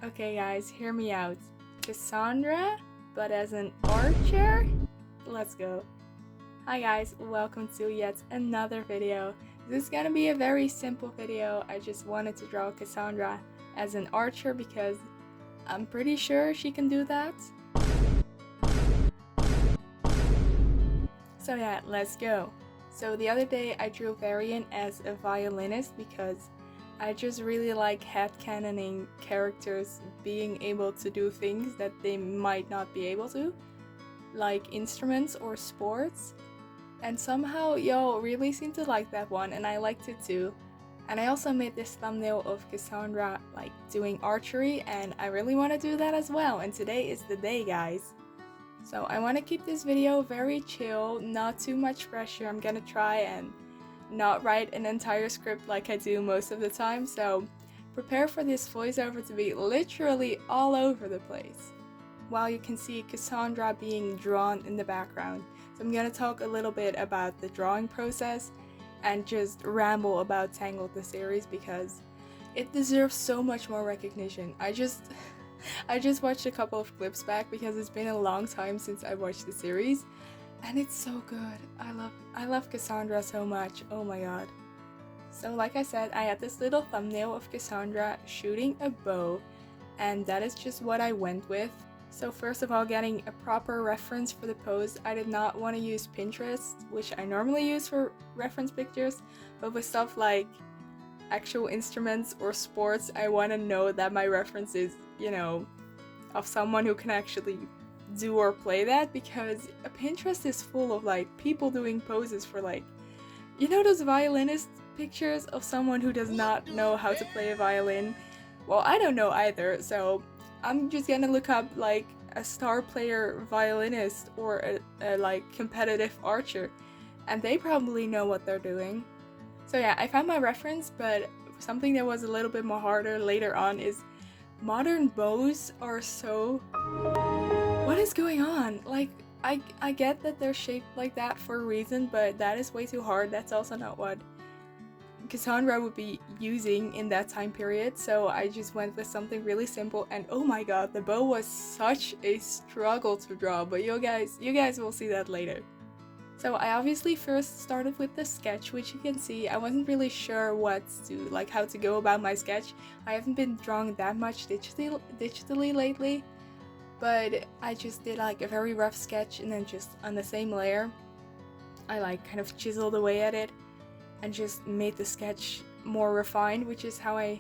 Okay guys, hear me out. Cassandra, but as an archer? Let's go. Hi guys, welcome to yet another video. This is gonna be a very simple video. I just wanted to draw Cassandra as an archer because I'm pretty sure she can do that. So yeah, let's go. So the other day I drew Varian as a violinist because I just really like headcanoning characters being able to do things that they might not be able to, like instruments or sports. And somehow y'all really seem to like that one, and I liked it too. And I also made this thumbnail of Cassandra like doing archery, and I really want to do that as well, and today is the day, guys. So I want to keep this video very chill, not too much pressure. I'm gonna try and not write an entire script like I do most of the time, so prepare for this voiceover to be literally all over the place, while you can see Cassandra being drawn in the background. So I'm gonna talk a little bit about the drawing process and just ramble about Tangled the series because it deserves so much more recognition. I just watched a couple of clips back because it's been a long time since I watched the series. And it's so good. I love Cassandra so much. Oh my god. So like I said, I had this little thumbnail of Cassandra shooting a bow, and that is just what I went with. So first of all, getting a proper reference for the pose, I did not want to use Pinterest, which I normally use for reference pictures, but with stuff like actual instruments or sports, I want to know that my reference is, you know, of someone who can actually do or play that, because Pinterest is full of like people doing poses for like, you know, those violinist pictures of someone who does not know how to play a violin. Well, I don't know either, so I'm just gonna look up like a star player violinist or a like competitive archer, and they probably know what they're doing. So yeah, I found my reference, but something that was a little bit more harder later on is modern bows are so... What is going on? Like, I get that they're shaped like that for a reason, but that is way too hard. That's also not what Cassandra would be using in that time period, so I just went with something really simple, and oh my god, the bow was such a struggle to draw, but you guys will see that later. So I obviously first started with the sketch, which you can see. I wasn't really sure how to go about my sketch. I haven't been drawing that much digitally lately. But I just did like a very rough sketch, and then just on the same layer I like kind of chiseled away at it and just made the sketch more refined, which is how I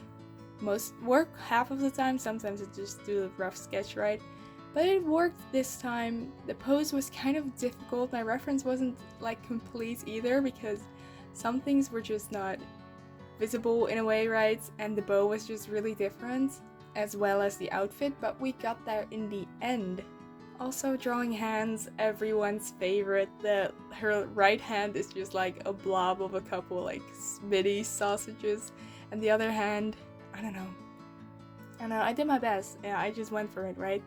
most work half of the time. Sometimes I just do a rough sketch, right? But it worked this time. The pose was kind of difficult. My reference wasn't like complete either because some things were just not visible in a way, right? And the bow was just really different, as well as the outfit, but we got there in the end. Also, drawing hands, everyone's favorite. Her right hand is just like a blob of a couple like mini sausages, and the other hand, I don't know, I did my best. Yeah, I just went for it, right?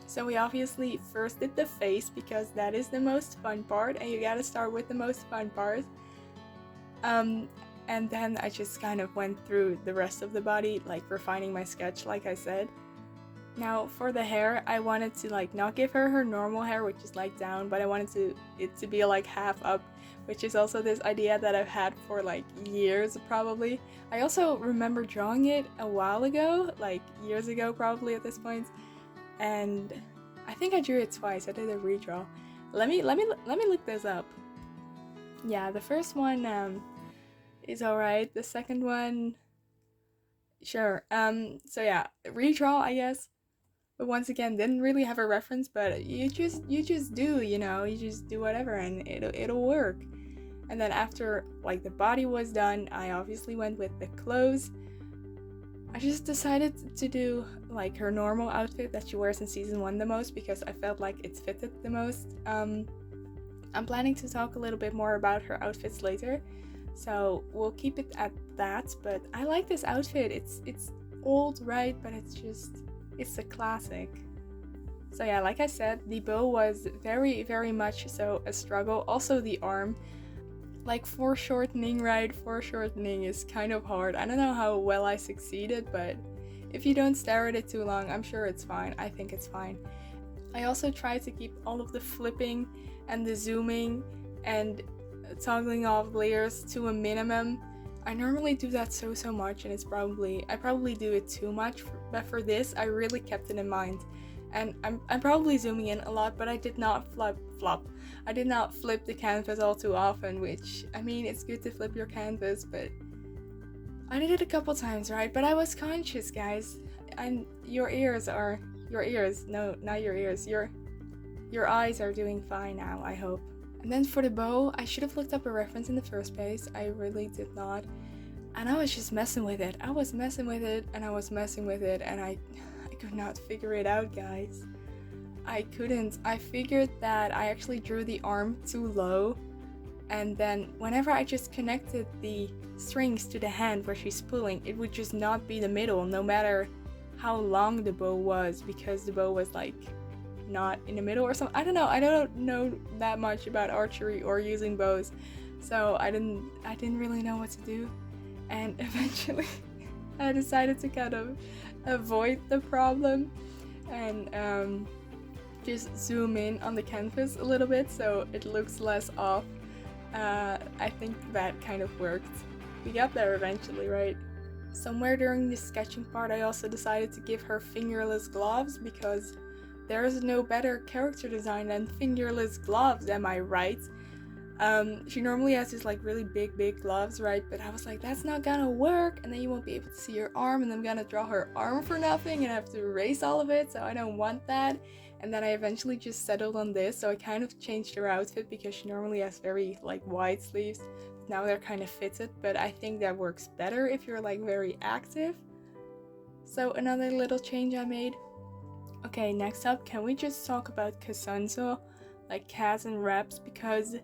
So we obviously first did the face because that is the most fun part, and you gotta start with the most fun part. And then I just kind of went through the rest of the body, like refining my sketch, like I said. Now for the hair, I wanted to like not give her normal hair, which is like down, but I wanted it to be like half up, which is also this idea that I've had for like years probably. I also remember drawing it a while ago, like years ago probably at this point, and I think I drew it twice. I did a redraw. Let me look this up. Yeah, the first one is alright. The second one, sure. So yeah, redraw, I guess. But once again, didn't really have a reference, but you just do, you know, you just do whatever and it'll work. And then after like the body was done, I obviously went with the clothes. I just decided to do like her normal outfit that she wears in season 1 the most because I felt like it's fitted the most. I'm planning to talk a little bit more about her outfits later, so we'll keep it at that. But I like this outfit. It's old, right? But it's a classic. So yeah, like I said, the bow was very, very much so a struggle. Also the arm, like foreshortening, right? Foreshortening is kind of hard. I don't know how well I succeeded, but If you don't stare at it too long, I'm sure it's fine. I think it's fine. I also try to keep all of the flipping and the zooming and toggling off layers to a minimum. I normally do that so much, and I probably do it too much, but for this I really kept it in mind. And I'm probably zooming in a lot, but I did not I did not flip the canvas all too often, which, I mean, it's good to flip your canvas, but I did it a couple times, right? But I was conscious, guys. And your ears, no, not your ears, your eyes are doing fine now, I hope. And then for the bow, I should have looked up a reference in the first place. I really did not. And I was just messing with it. I was messing with it, and I could not figure it out, guys. I couldn't. I figured that I actually drew the arm too low, and then whenever I just connected the strings to the hand where she's pulling, it would just not be the middle, no matter how long the bow was, because the bow was like not in the middle or something. I don't know. I don't know that much about archery or using bows, so I didn't really know what to do, and eventually I decided to kind of avoid the problem and just zoom in on the canvas a little bit so it looks less off. I think that kind of worked. We got there eventually, right? Somewhere during the sketching part, I also decided to give her fingerless gloves, because there is no better character design than fingerless gloves, am I right? She normally has these like really big gloves, right? But I was like, that's not gonna work, and then you won't be able to see her arm, and I'm gonna draw her arm for nothing and have to erase all of it, so I don't want that. And then I eventually just settled on this, so I kind of changed her outfit, because she normally has very like wide sleeves. Now they're kind of fitted, but I think that works better if you're like very active. So another little change I made. Okay, next up, can we just talk about Cassandra, like Cass and Reps, because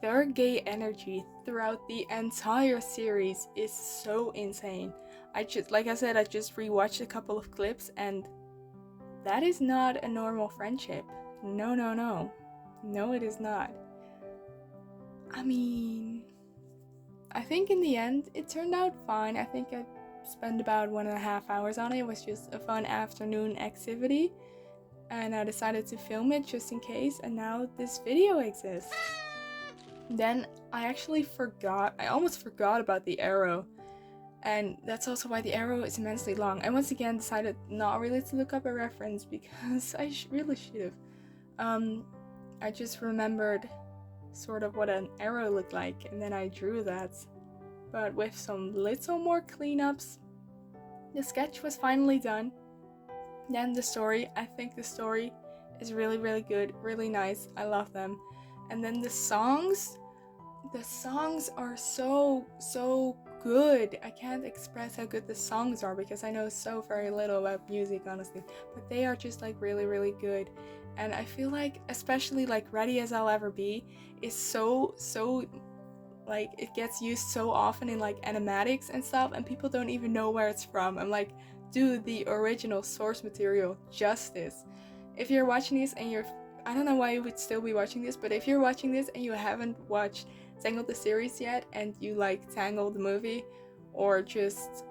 their gay energy throughout the entire series is so insane. Like I said, I just rewatched a couple of clips, and that is not a normal friendship. No, it is not. I mean, I think in the end it turned out fine. I think I spent about 1.5 hours on it. It was just a fun afternoon activity, and I decided to film it just in case, and now this video exists. Then I almost forgot about the arrow, and that's also why the arrow is immensely long. I once again decided not really to look up a reference, because I really should have. I just remembered sort of what an arrow looked like, and then I drew that. But with some little more cleanups, the sketch was finally done. Then the story, I think the story is really good, really nice. I love them. And then the songs are so good. I can't express how good the songs are, because I know so very little about music, honestly, but they are just like really good. And I feel like, especially like Ready As I'll Ever Be is so like, it gets used so often in like animatics and stuff, and people don't even know where it's from. I'm like, do the original source material justice. If you're watching this and I don't know why you would still be watching this, but if you're watching this and you haven't watched Tangled the series yet, and you like Tangled the movie, or just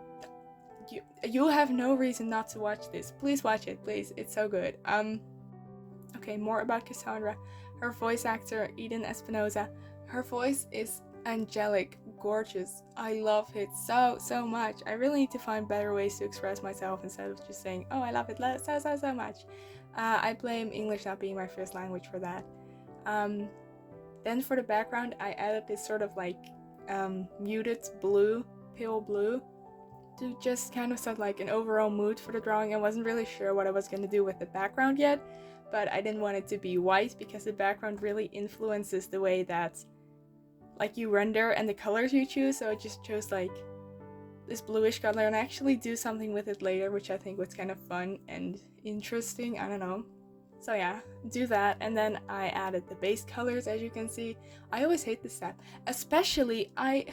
you have no reason not to watch this. Please watch it, please. It's so good. Okay, more about Cassandra. Her voice actor, Eden Espinosa. Her voice is angelic, gorgeous. I love it so much. I really need to find better ways to express myself instead of just saying, oh, I love it so much. I blame English not being my first language for that. Then for the background, I added this sort of like muted blue, pale blue, to just kind of set like an overall mood for the drawing. I wasn't really sure what I was going to do with the background yet, but I didn't want it to be white, because the background really influences the way that like you render and the colors you choose. So I just chose like this bluish color, and I actually do something with it later, which I think was kind of fun and interesting. I don't know. So yeah, do that. And then I added the base colors, as you can see. I always hate this step, especially I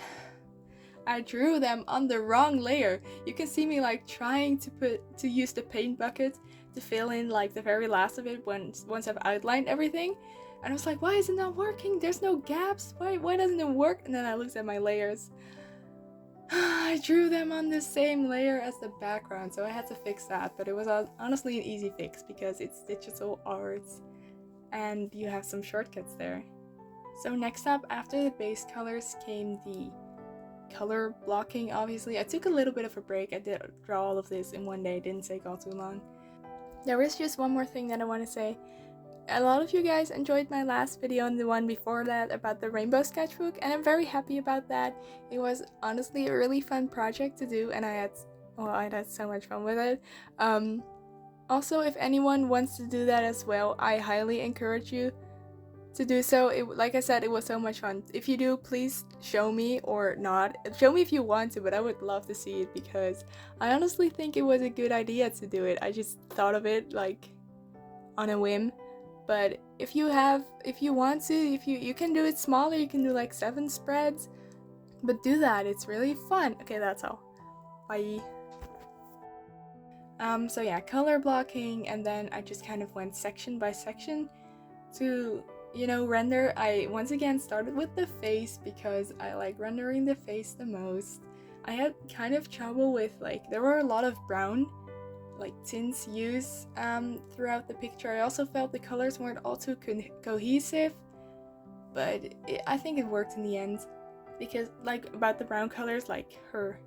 drew them on the wrong layer. You can see me like trying to use the paint bucket to fill in like the very last of it once I've outlined everything. And I was like, why is it not working? There's no gaps. Why doesn't it work? And then I looked at my layers. I drew them on the same layer as the background, so I had to fix that, but it was honestly an easy fix because it's digital art and you have some shortcuts there. So next up, after the base colors, came the color blocking. Obviously, I took a little bit of a break. I did draw all of this in one day, it didn't take all too long. There is just one more thing that I want to say. A lot of you guys enjoyed my last video and the one before that about the rainbow sketchbook, and I'm very happy about that. It was honestly a really fun project to do, and I had so much fun with it. Also, if anyone wants to do that as well, I highly encourage you to do so. Like I said, it was so much fun. If you do, please show me, or not. Show me if you want to, but I would love to see it because I honestly think it was a good idea to do it. I just thought of it like on a whim. But if you want to, you can do it smaller, you can do like 7 spreads, but do that, it's really fun. Okay, that's all. Bye. So yeah, color blocking, and then I just kind of went section by section to, render. I once again started with the face because I like rendering the face the most. I had kind of trouble with, there were a lot of brown tints used throughout the picture. I also felt the colors weren't all too cohesive, but I think it worked in the end because about the brown colors, her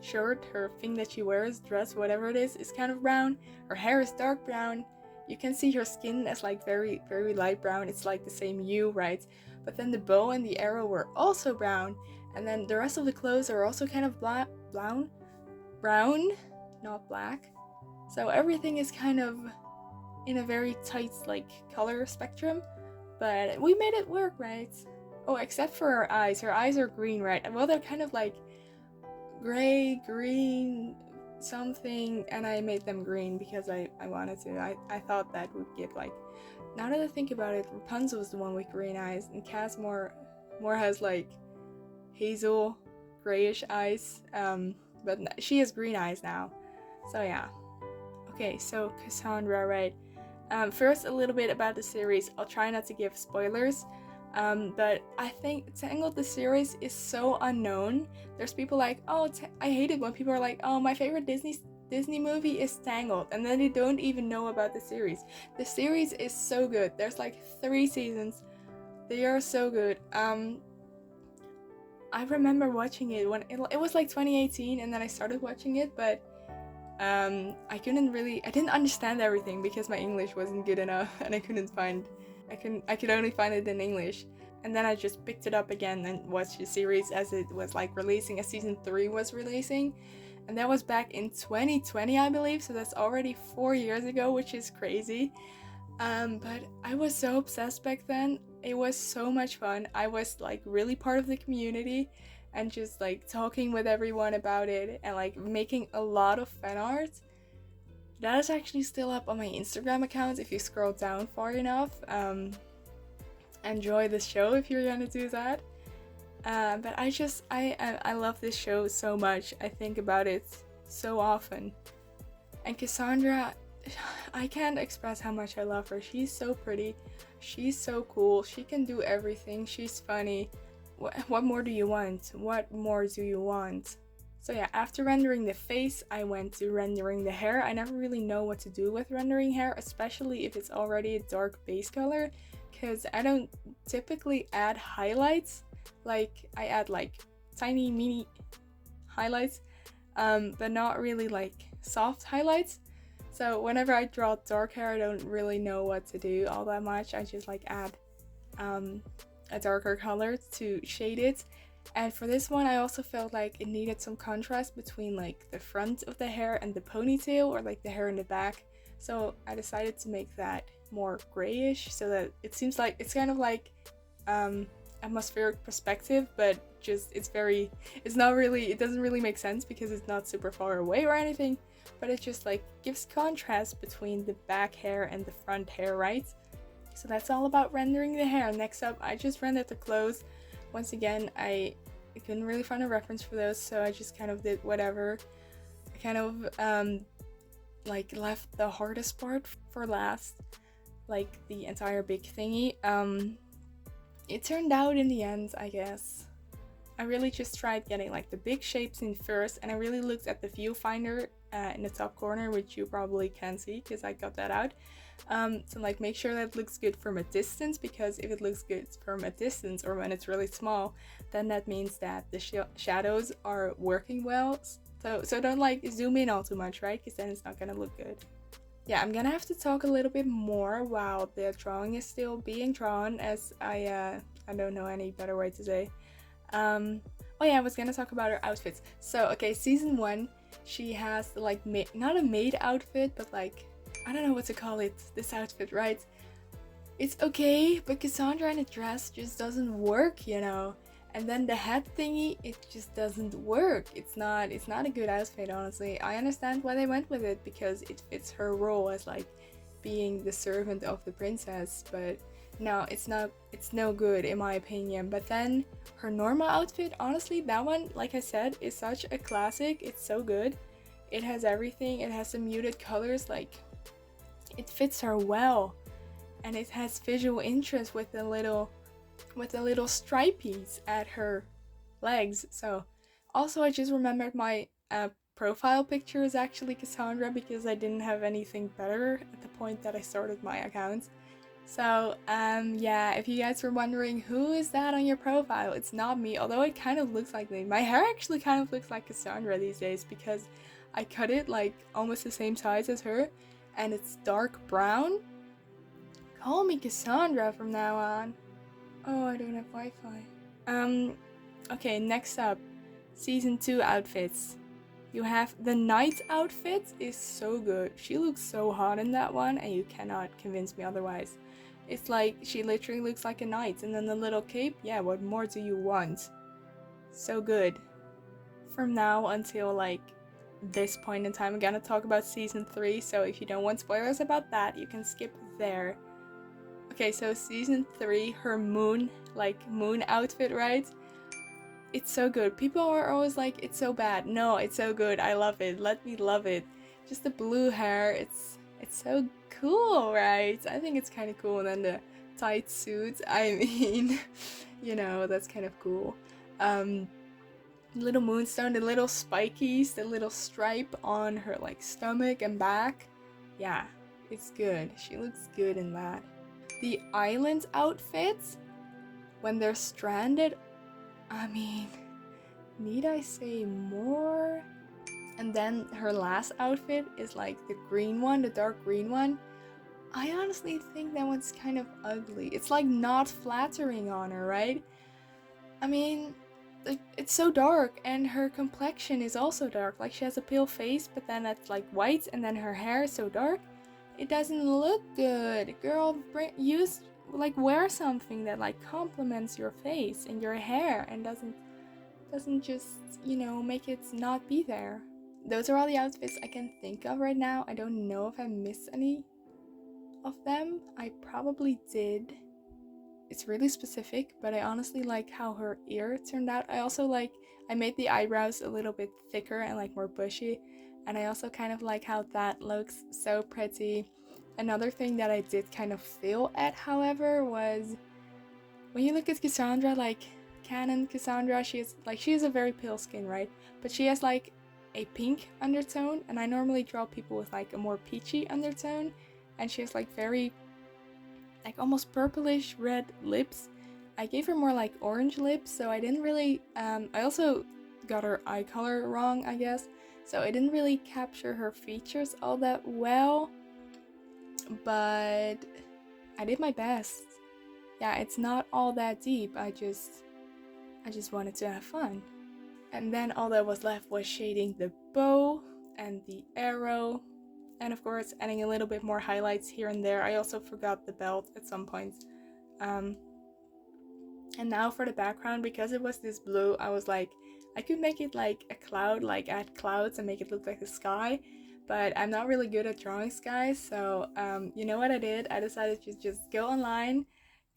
shirt, her thing that she wears, dress, whatever it is kind of brown. Her hair is dark brown. You can see her skin as very, very light brown. It's the same hue, right? But then the bow and the arrow were also brown, and then the rest of the clothes are also kind of brown, not black. So everything is kind of in a very tight color spectrum, but we made it work, right? Oh, except for her eyes. Her eyes are green, right? Well, they're kind of gray, green, something, and I made them green because I wanted to. I thought that would give now that I think about it, Rapunzel was the one with green eyes, and Cass more has hazel, grayish eyes, but she has green eyes now. So yeah. Okay, so Cassandra, right? First, a little bit about the series. I'll try not to give spoilers, but I think Tangled, the series, is so unknown. There's people I hate it when people are like, oh, my favorite Disney movie is Tangled, and then they don't even know about the series. The series is so good. There's 3 seasons. They are so good. I remember watching it when it was 2018, and then I started watching it, but I didn't understand everything because my English wasn't good enough, and I could only find it in English. And then I just picked it up again and watched the series as it was releasing, as season 3 was releasing, and that was back in 2020, I believe, so that's already 4 years ago, which is crazy. But I was so obsessed back then. It was so much fun. I was really part of the community, and just talking with everyone about it, and making a lot of fan art. That is actually still up on my Instagram account if you scroll down far enough. Enjoy the show if you're gonna do that. But I love this show so much. I think about it so often. And Cassandra, I can't express how much I love her. She's so pretty. She's so cool. She can do everything. She's funny. What more do you want? What more do you want? So yeah, after rendering the face, I went to rendering the hair. I never really know what to do with rendering hair, especially if it's already a dark base color, because I don't typically add highlights. I add tiny mini highlights, but not really soft highlights. So whenever I draw dark hair, I don't really know what to do all that much. I just add a darker color to shade it. And for this one, I also felt it needed some contrast between the front of the hair and the ponytail, or the hair in the back. So I decided to make that more grayish, so that it seems it's kind of atmospheric perspective, but just it doesn't really make sense because it's not super far away or anything, but it just gives contrast between the back hair and the front hair, right? So that's all about rendering the hair. Next up, I just rendered the clothes. Once again, I couldn't really find a reference for those, so I just kind of did whatever. I kind of left the hardest part for last, the entire big thingy. It turned out in the end, I guess, I really just tried getting like the big shapes in first, and I really looked at the viewfinder in the top corner, which you probably can see because I got that out. So like make sure that it looks good from a distance, because if it looks good from a distance or when it's really small, then that means that the shadows are working well. So don't like zoom in all too much, right? Because then it's not gonna look good. Yeah, I'm gonna have to talk a little bit more while the drawing is still being drawn, as I don't know any better way to say. Oh yeah, I was gonna talk about her outfits. So okay, season 1, she has like not a maid outfit, but like, I don't know what to call it, this outfit, right? It's okay, but Cassandra in a dress just doesn't work, you know. And then the hat thingy, it just doesn't work. It's not a good outfit, honestly. I understand why they went with it, because it fits her role as like being the servant of the princess, but no, it's no good in my opinion. But then her normal outfit, honestly, that one, like I said, is such a classic. It's so good. It has everything. It has some muted colors, like it fits her well, and it has visual interest with the little stripies at her legs. So also, I just remembered my profile picture is actually Cassandra, because I didn't have anything better at the point that I started my account. So yeah, if you guys were wondering who is that on your profile, it's not me, although it kind of looks like me. My hair actually kind of looks like Cassandra these days, because I cut it like almost the same size as her, and it's dark brown. Call me Cassandra from now on. Oh, I don't have Wi-Fi. Okay, next up, season 2 outfits. You have the knight outfit is so good. She looks so hot in that one, and you cannot convince me otherwise. It's like she literally looks like a knight, and then the little cape, yeah, what more do you want? So good. From now until like this point in time, I'm gonna talk about season 3, so if you don't want spoilers about that, you can skip there. Okay, so season 3, her moon outfit, right? It's so good. People are always like, it's so bad. No, it's so good. I love it. Let me love it. Just the blue hair, it's so cool, right? I think it's kind of cool. And then the tight suit, I mean, you know, that's kind of cool. Little moonstone, the little spikies, the little stripe on her like stomach and back. Yeah, it's good. She looks good in that. The island outfits, when they're stranded, I mean, need I say more? And then her last outfit is like the green one, the dark green one. I honestly think that one's kind of ugly. It's like not flattering on her, right? I mean, it's so dark, and her complexion is also dark. Like, she has a pale face, but then it's like white, and then her hair is so dark. It doesn't look good. Girl, wear something that like complements your face and your hair, and doesn't just, you know, make it not be there. Those are all the outfits I can think of right now. I don't know if I missed any of them. I probably did. It's really specific, but I honestly like how her ear turned out. I made the eyebrows a little bit thicker and like more bushy, and I also kind of like how that looks so pretty. Another thing that I did kind of fail at, however, was when you look at Cassandra, like canon Cassandra, she has a very pale skin, right? But she has like a pink undertone, and I normally draw people with like a more peachy undertone, and she has like very like almost purplish red lips. I gave her more like orange lips, so I didn't really I also got her eye color wrong, I guess, so I didn't really capture her features all that well, but I did my best. Yeah, it's not all that deep. I just wanted to have fun. And then all that was left was shading the bow and the arrow, and of course adding a little bit more highlights here and there. I also forgot the belt at some points. And now for the background, because it was this blue, I was like, I could make it like a cloud, like add clouds and make it look like the sky, but I'm not really good at drawing skies, so you know what I did? I decided to just go online,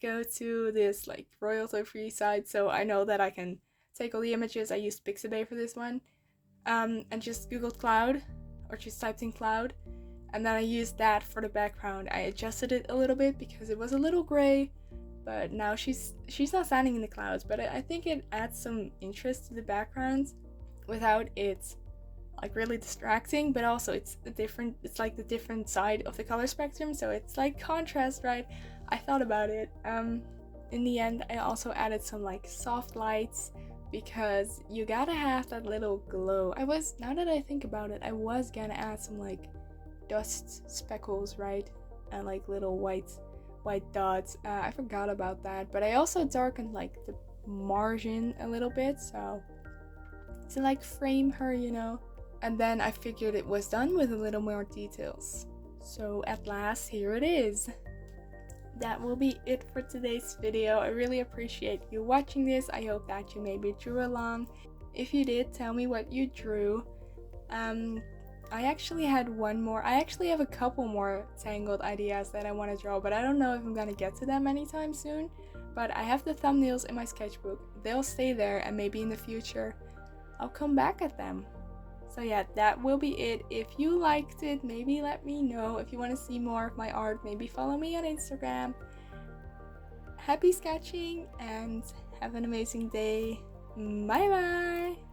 go to this like royalty free site, so I know that I can take all the images. I used Pixabay for this one, and just googled cloud, or just typed in cloud, and then I used that for the background. I adjusted it a little bit because it was a little gray, but now she's not standing in the clouds, but I think it adds some interest to the backgrounds without it like really distracting, but also it's like the different side of the color spectrum, so it's like contrast, right? I thought about it. In the end, I also added some like soft lights because you gotta have that little glow. Now that I think about it, I was gonna add some like dust speckles, right? And like little white dots. I forgot about that, but I also darkened like the margin a little bit, so to like frame her, you know. And then I figured it was done with a little more details. So at last, here it is. That will be it for today's video. I really appreciate you watching this. I hope that you maybe drew along. If you did, tell me what you drew. I actually had one more. I actually have a couple more Tangled ideas that I want to draw, but I don't know if I'm gonna get to them anytime soon. But I have the thumbnails in my sketchbook. They'll stay there, and maybe in the future I'll come back at them. So yeah, that will be it. If you liked it, maybe let me know. If you want to see more of my art, maybe follow me on Instagram. Happy sketching and have an amazing day. Bye bye!